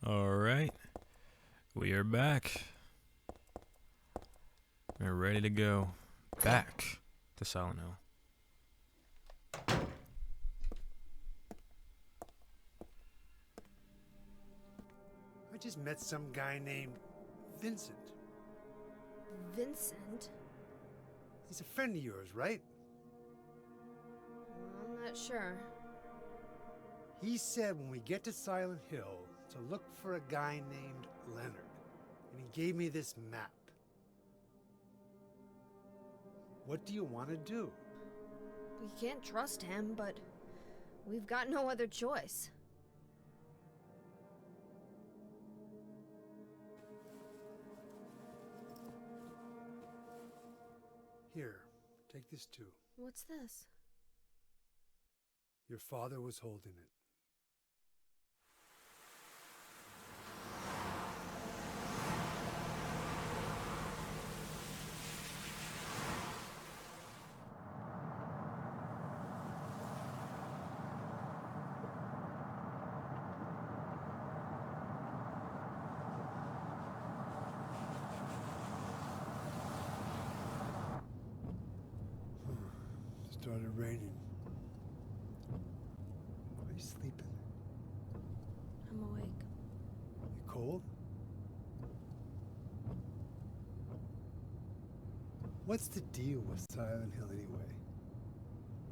All right, we are back. We're ready to go back to Silent Hill. I just met some guy named Vincent. Vincent? He's a friend of yours, right? I'm not sure. He said when we get to Silent Hill to look for a guy named Leonard. And he gave me this map. What do you want to do? We can't trust him, but we've got no other choice. Here, take this too. What's this? Your father was holding it. Started raining. Are you sleeping? I'm awake. You cold? What's the deal with Silent Hill anyway?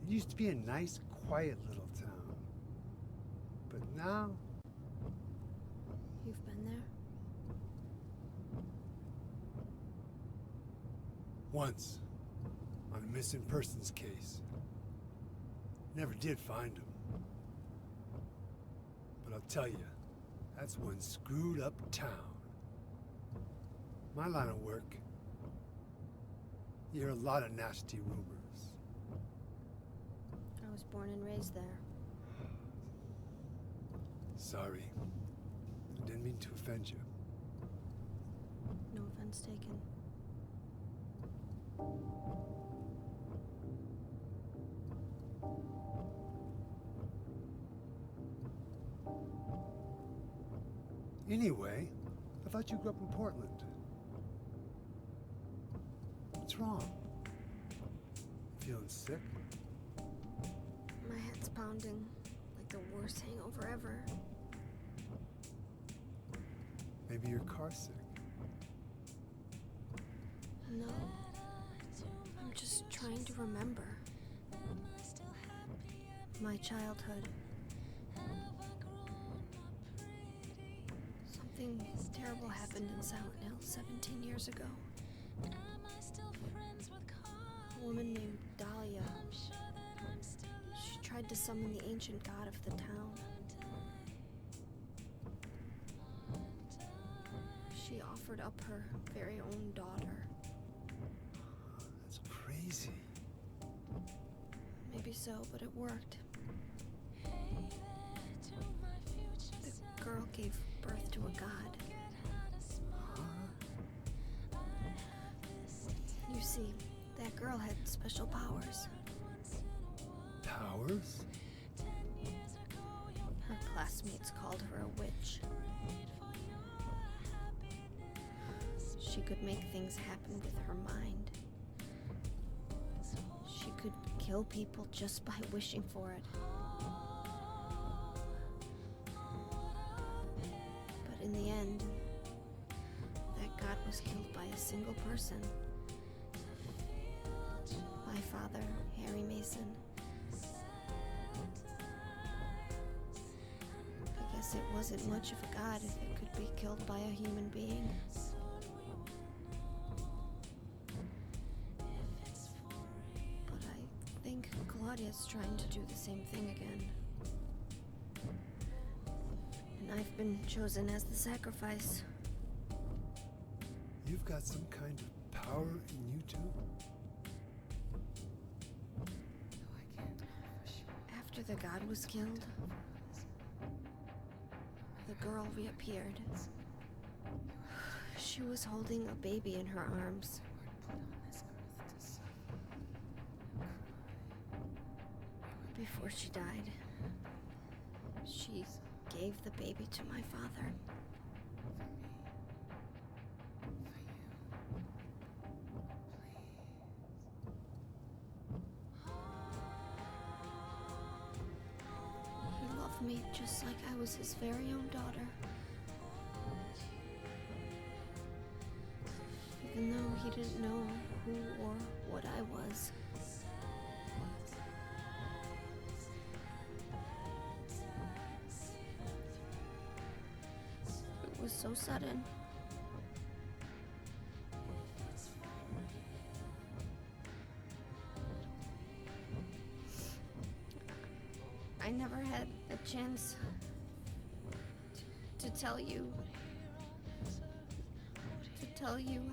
It used to be a nice, quiet little town. But now, You've been there? once, on a missing persons case. Never did find him. But I'll tell you, that's one screwed up town. My line of work, you hear a lot of nasty rumors. I was born and raised there. Sorry. I didn't mean to offend you. No offense taken. Anyway, I thought you grew up in Portland. What's wrong? Feeling sick? My head's pounding like the worst hangover ever. Maybe your car's sick. No. I'm just trying to remember. My childhood. Something terrible happened in Silent Hill 17 years ago. A woman named Dahlia. She tried to summon the ancient god of the town. She offered up her very own daughter. That's crazy. Maybe so, but it worked. The girl gave birth to a god. You see, that girl had special powers. Powers? Her classmates called her a witch. She could make things happen with her mind. She could kill people just by wishing for it. But in the end, that god was killed by a single person. My father, Harry Mason. I guess it wasn't much of a god if it could be killed by a human being. But I think Claudia's trying to do the same thing again. And I've been chosen as the sacrifice. You've got some kind of power in you too? After the god was killed, the girl reappeared. She was holding a baby in her arms. Before she died, she gave the baby to my father. He loved me just like I was his very own daughter. Even though he didn't know who or what I was. It was so sudden. I never had a chance to tell you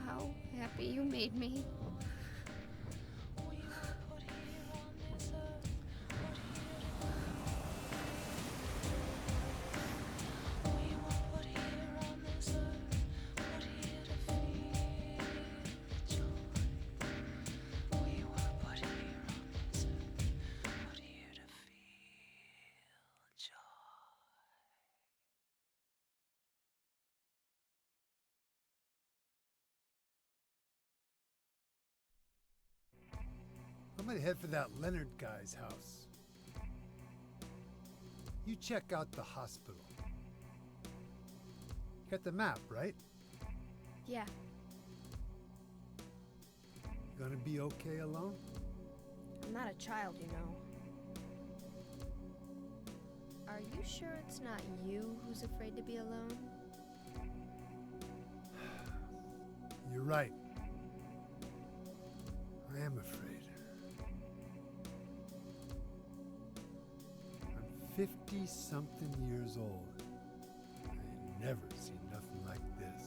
how happy you made me. I'm gonna head for that Leonard guy's house. You check out the hospital. You got the map, right? Yeah, You gonna be okay alone? I'm not a child, you know. Are you sure it's not you who's afraid to be alone? You're right. I am afraid. I'm 50-something years old. I never seen nothing like this.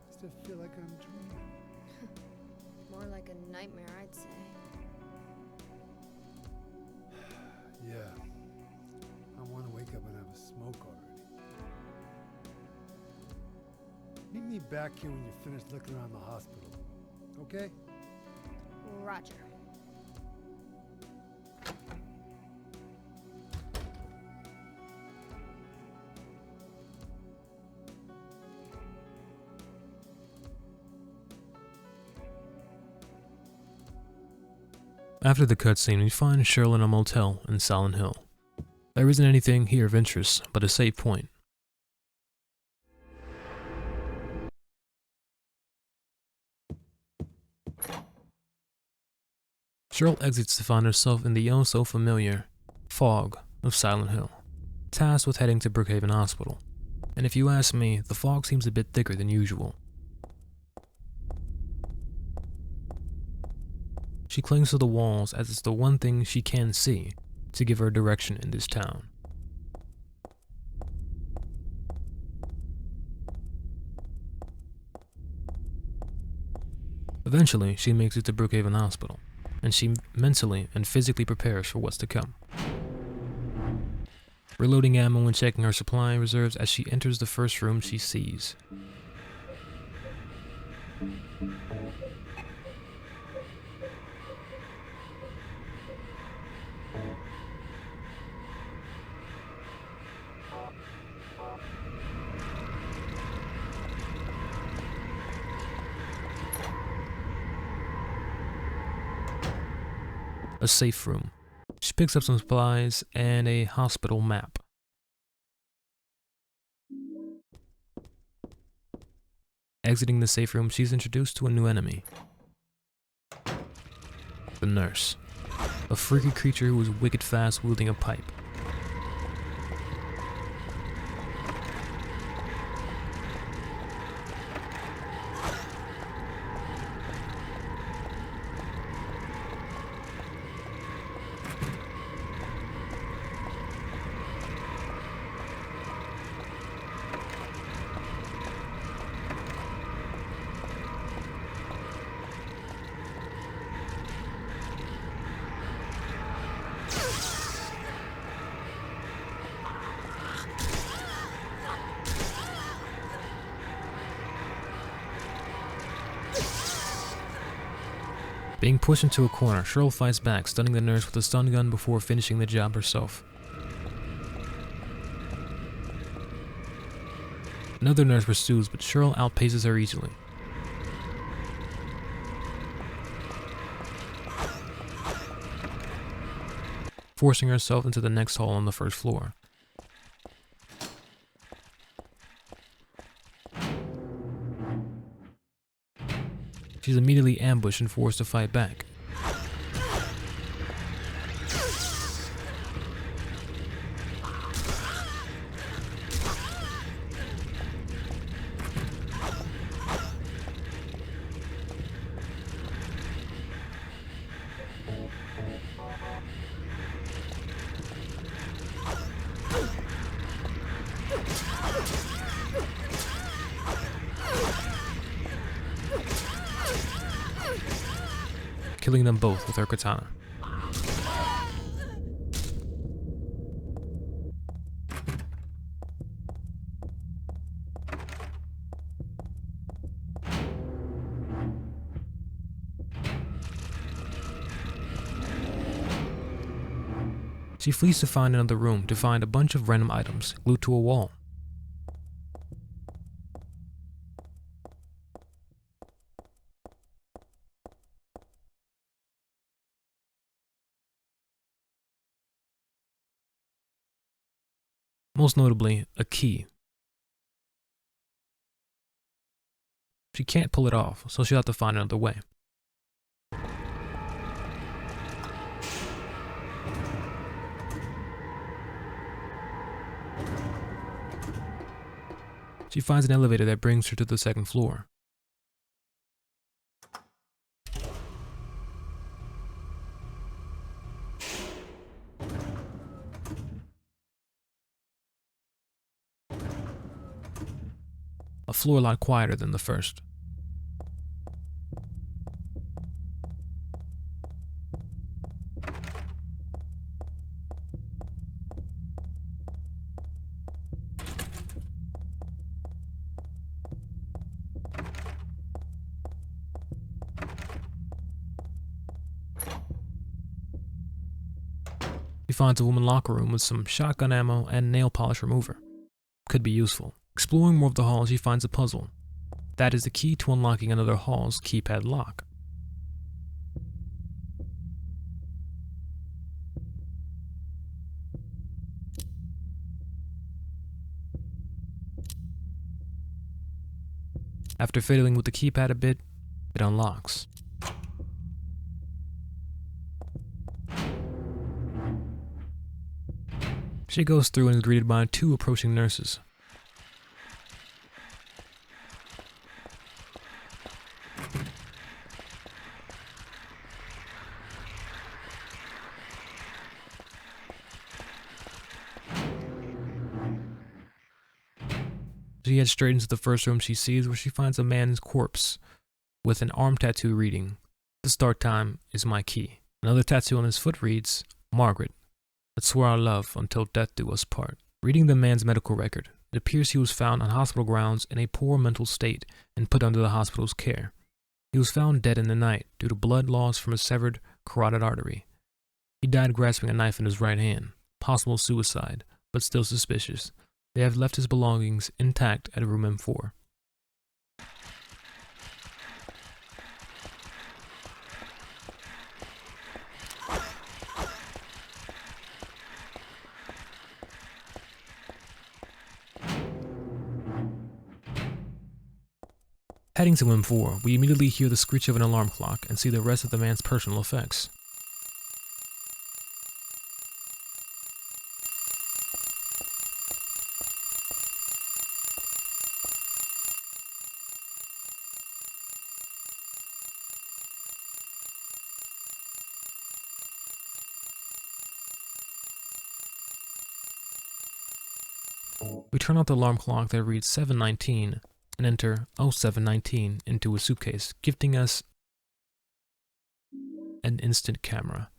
I still feel like I'm dreaming. More like a nightmare, I'd say. Yeah. I want to wake up and have a smoke already. Meet me back here when you're finished looking around the hospital. Okay? Roger. After the cutscene, we find Cheryl in a motel in Silent Hill. There isn't anything here of interest, but a save point. Cheryl exits to find herself in the oh-so-familiar fog of Silent Hill, tasked with heading to Brookhaven Hospital. And if you ask me, the fog seems a bit thicker than usual. She clings to the walls as it's the one thing she can see to give her direction in this town. Eventually, she makes it to Brookhaven Hospital, and she mentally and physically prepares for what's to come. Reloading ammo and checking her supply reserves as she enters the first room she sees. A safe room. She picks up some supplies and a hospital map. Exiting the safe room, she's introduced to a new enemy. The nurse. A freaky creature who is wicked fast wielding a pipe. Being pushed into a corner, Cheryl fights back, stunning the nurse with a stun gun before finishing the job herself. Another nurse pursues, but Cheryl outpaces her easily. Forcing herself into the next hall on the first floor. She's immediately ambushed and forced to fight back. Killing them both with her katana. She flees to find another room to find a bunch of random items glued to a wall. Most notably, a key. She can't pull it off, so she'll have to find another way. She finds an elevator that brings her to the second floor. A floor a lot quieter than the first. She finds a woman locker room with some shotgun ammo and nail polish remover. Could be useful. Exploring more of the hall, she finds a puzzle. That is the key to unlocking another hall's keypad lock. After fiddling with the keypad a bit, it unlocks. She goes through and is greeted by 2 approaching nurses. She heads straight into the first room she sees, where she finds a man's corpse with an arm tattoo reading, "The start time is my key." Another tattoo on his foot reads, "Margaret, let's swear our love until death do us part." Reading the man's medical record, it appears he was found on hospital grounds in a poor mental state and put under the hospital's care. He was found dead in the night due to blood loss from a severed carotid artery. He died grasping a knife in his right hand. Possible suicide, but still suspicious. They have left his belongings intact at room M4. Heading to M4, we immediately hear the screech of an alarm clock and see the rest of the man's personal effects. We turn off the alarm clock that reads 7:19 and enter 0719 into a suitcase, gifting us an instant camera.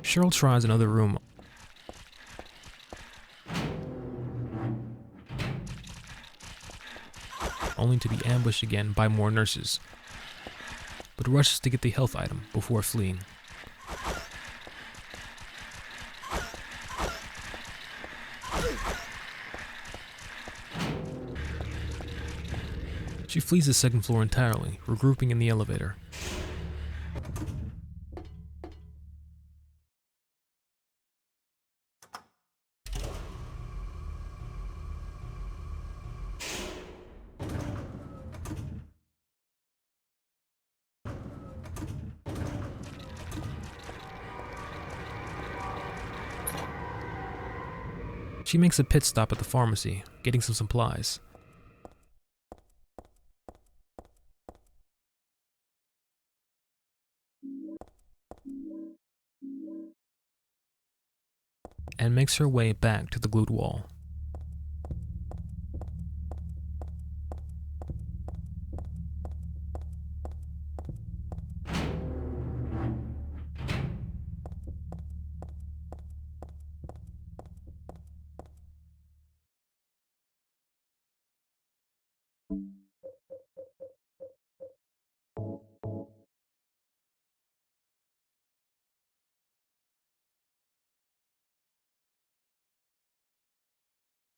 Cheryl tries another room, only to be ambushed again by more nurses. but rushes to get the health item before fleeing. She flees the second floor entirely, regrouping in the elevator. She makes a pit stop at the pharmacy, getting some supplies. And makes her way back to the glued wall.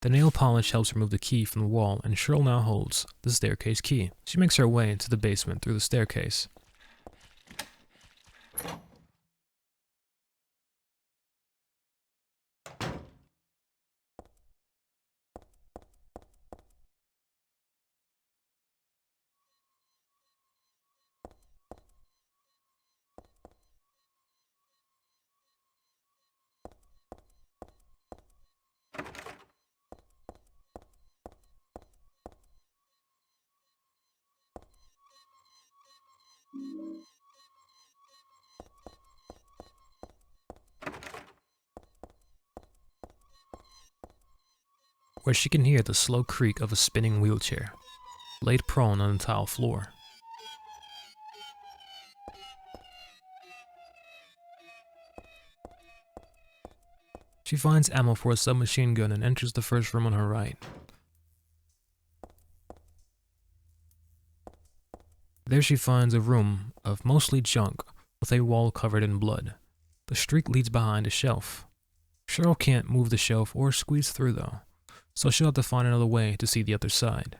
The nail polish helps remove the key from the wall, and Cheryl now holds the staircase key. She makes her way into the basement through the staircase. Where she can hear the slow creak of a spinning wheelchair, laid prone on the tile floor. She finds ammo for a submachine gun and enters the first room on her right. There she finds a room of mostly junk with a wall covered in blood. The streak leads behind a shelf. Cheryl can't move the shelf or squeeze through though, so she'll have to find another way to see the other side.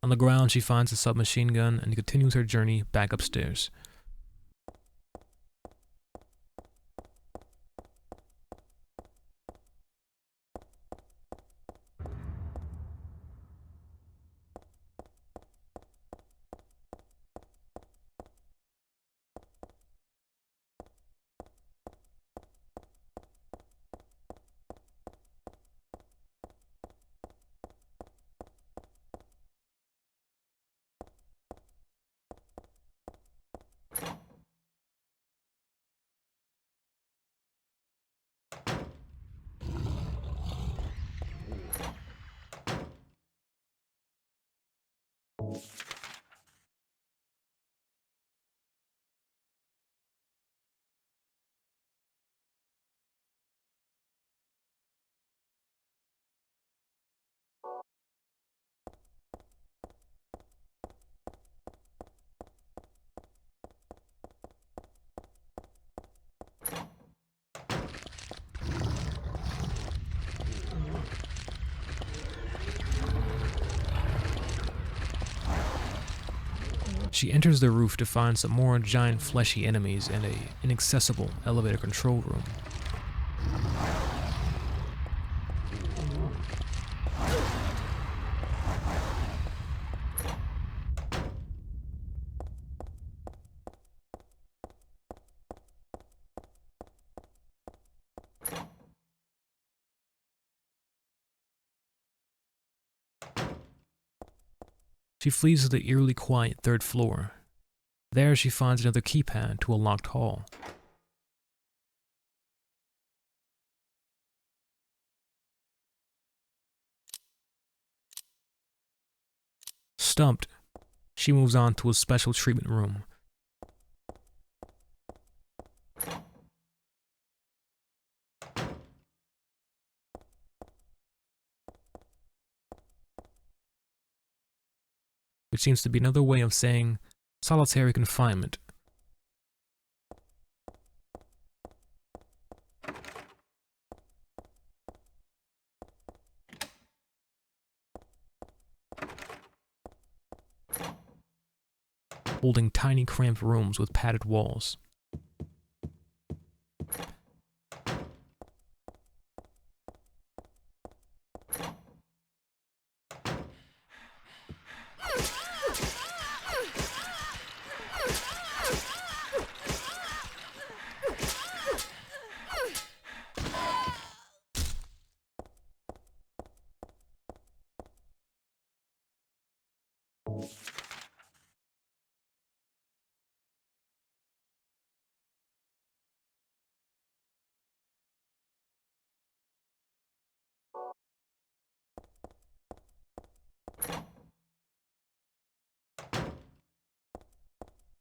On the ground, she finds a submachine gun and continues her journey back upstairs. She enters the roof to find some more giant fleshy enemies and an inaccessible elevator control room. She flees to the eerily quiet third floor. There she finds another keypad to a locked hall. Stumped, she moves on to a special treatment room. which seems to be another way of saying solitary confinement. Holding tiny cramped rooms with padded walls.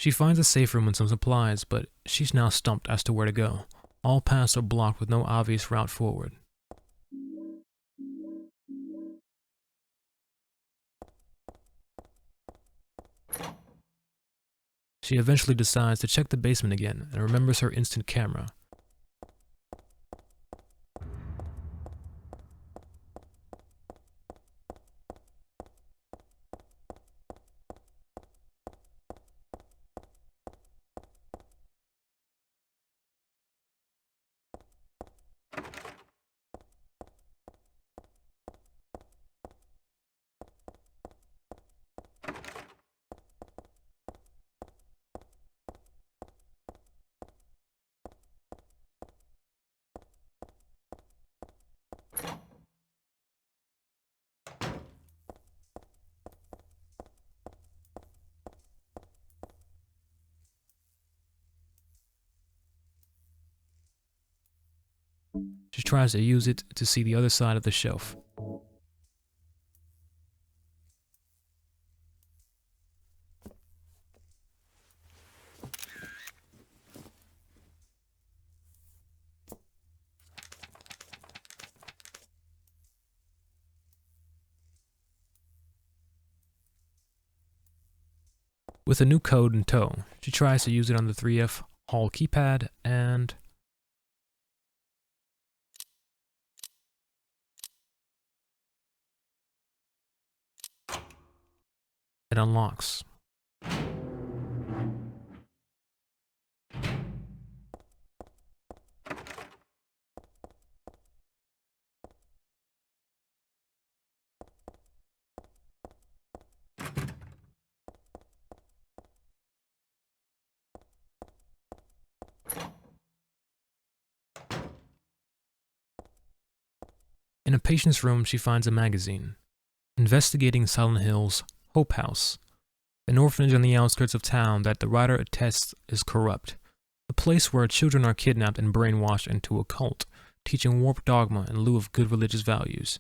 She finds a safe room and some supplies, but she's now stumped as to where to go. All paths are blocked with no obvious route forward. She eventually decides to check the basement again and remembers her instant camera. She tries to use it to see the other side of the shelf. With a new code in tow, she tries to use it on the 3F hall keypad and it unlocks. In a patient's room, she finds a magazine, investigating Silent Hill's Hope House, an orphanage on the outskirts of town that the writer attests is corrupt, a place where children are kidnapped and brainwashed into a cult, teaching warped dogma in lieu of good religious values.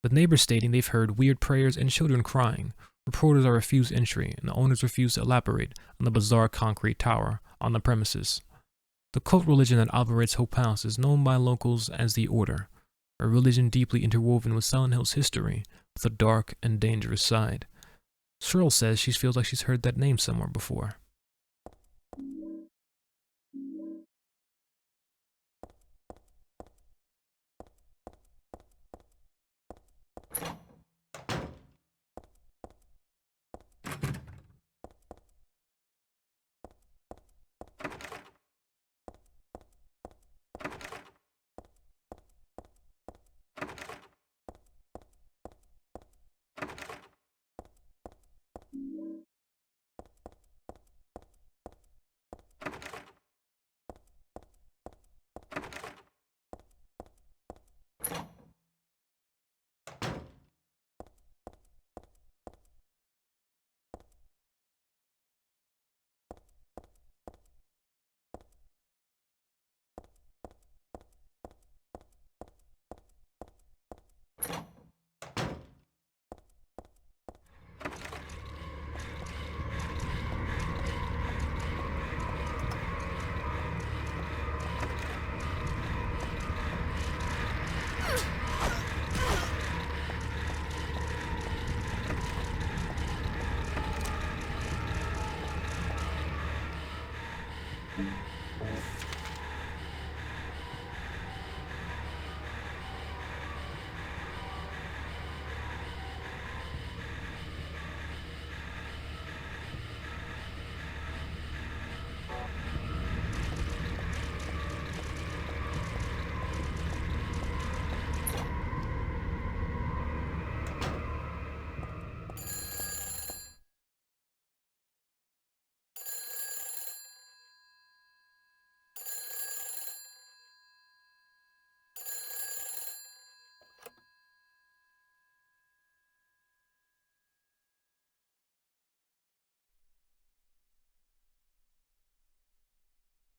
With neighbors stating they've heard weird prayers and children crying, reporters are refused entry, and the owners refuse to elaborate on the bizarre concrete tower on the premises. The cult religion that operates Hope House is known by locals as the Order, a religion deeply interwoven with Silent Hill's history, with a dark and dangerous side. Cheryl says she feels like she's heard that name somewhere before.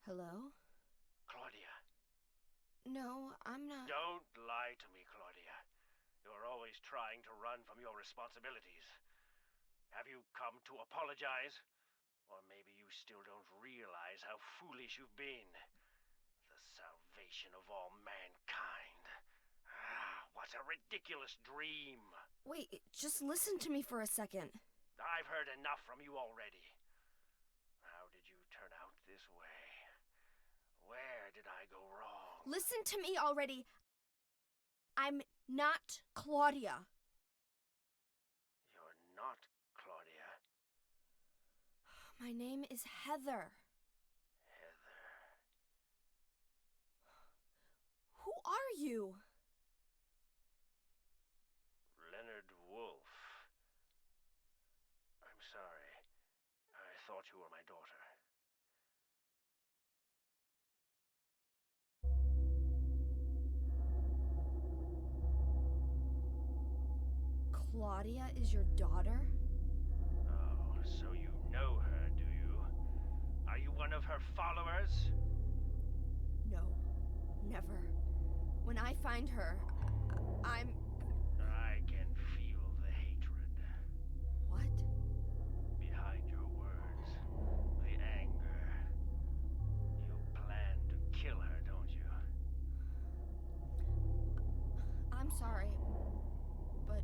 Hello? Claudia. No, I'm not. Don't lie to me, Claudia. You're always trying to run from your responsibilities. Have you come to apologize? Or maybe you still don't realize how foolish you've been. The salvation of all mankind. Ah, what a ridiculous dream. Wait, just listen to me for a second. I've heard enough from you already. How did you turn out this way? Where did I go wrong? Listen to me already. I'm not Claudia. You're not Claudia. My name is Heather. Heather. Who are you? Leonard Wolf. I'm sorry. I thought you were my daughter. Claudia is your daughter? Oh, so you know her, do you? Are you one of her followers? No, never. When I find her, I'm... I can feel the hatred. What? Behind your words. The anger. You plan to kill her, don't you? I'm sorry, but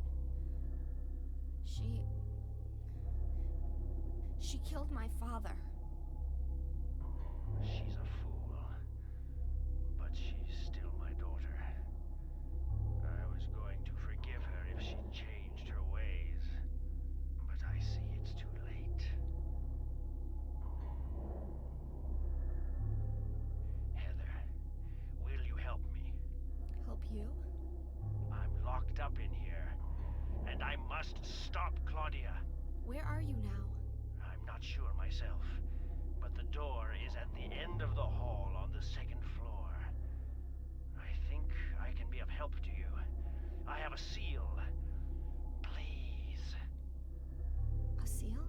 she killed my father. She's a fool. But she's still my daughter. I was going to forgive her if she changed her ways. But I see it's too late. Heather, will you help me? Help you? I'm locked up in here, and I must stop Claudia. Where are you now? I'm not sure myself, but the door is at the end of the hall on the second floor. I think I can be of help to you. I have a seal. Please. A seal?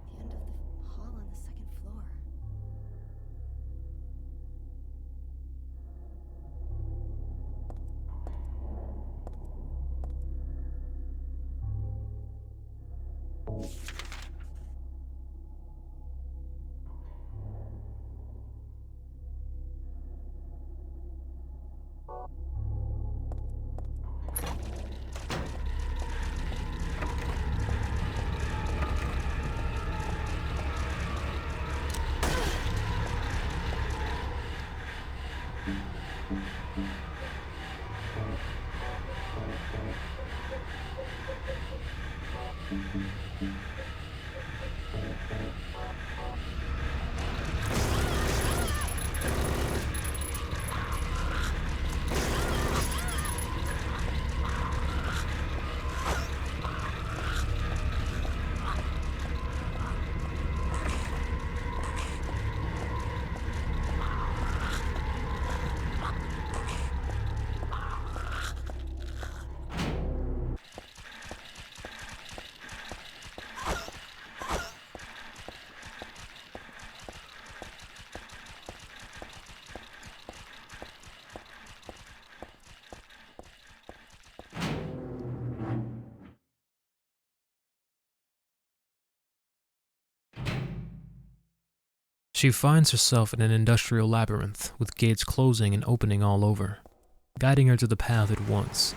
The end of the hall on the second floor. She finds herself in an industrial labyrinth with gates closing and opening all over, guiding her to the path at once.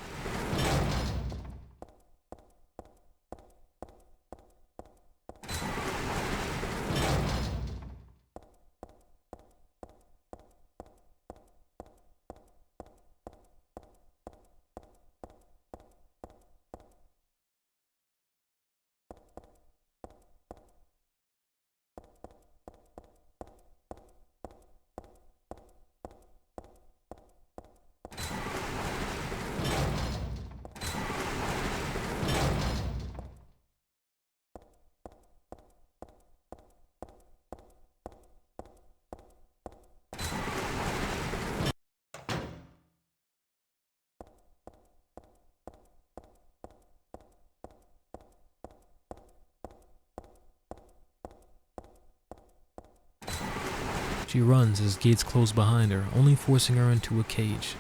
She runs as gates close behind her, only forcing her into a cage.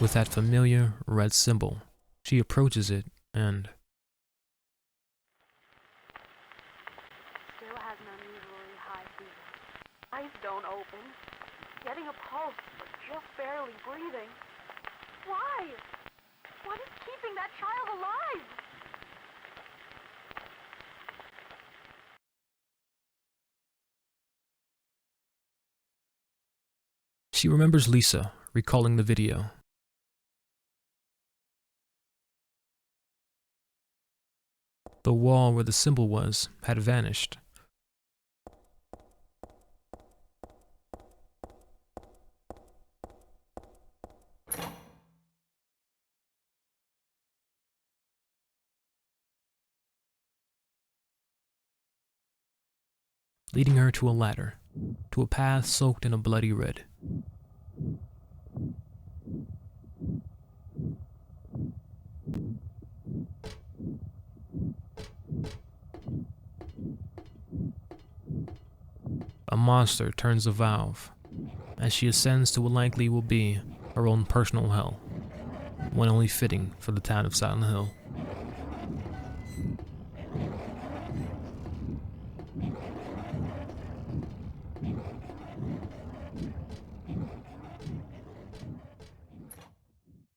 With that familiar red symbol, she approaches it and still has an unusually high fever. Eyes don't open. Getting a pulse, but just barely breathing. Why? What is keeping that child alive? she remembers Lisa, recalling the video. The wall where the symbol was had vanished. Leading her to a ladder, to a path soaked in a bloody red. A monster turns the valve, as she ascends to what likely will be her own personal hell, one only fitting for the town of Silent Hill.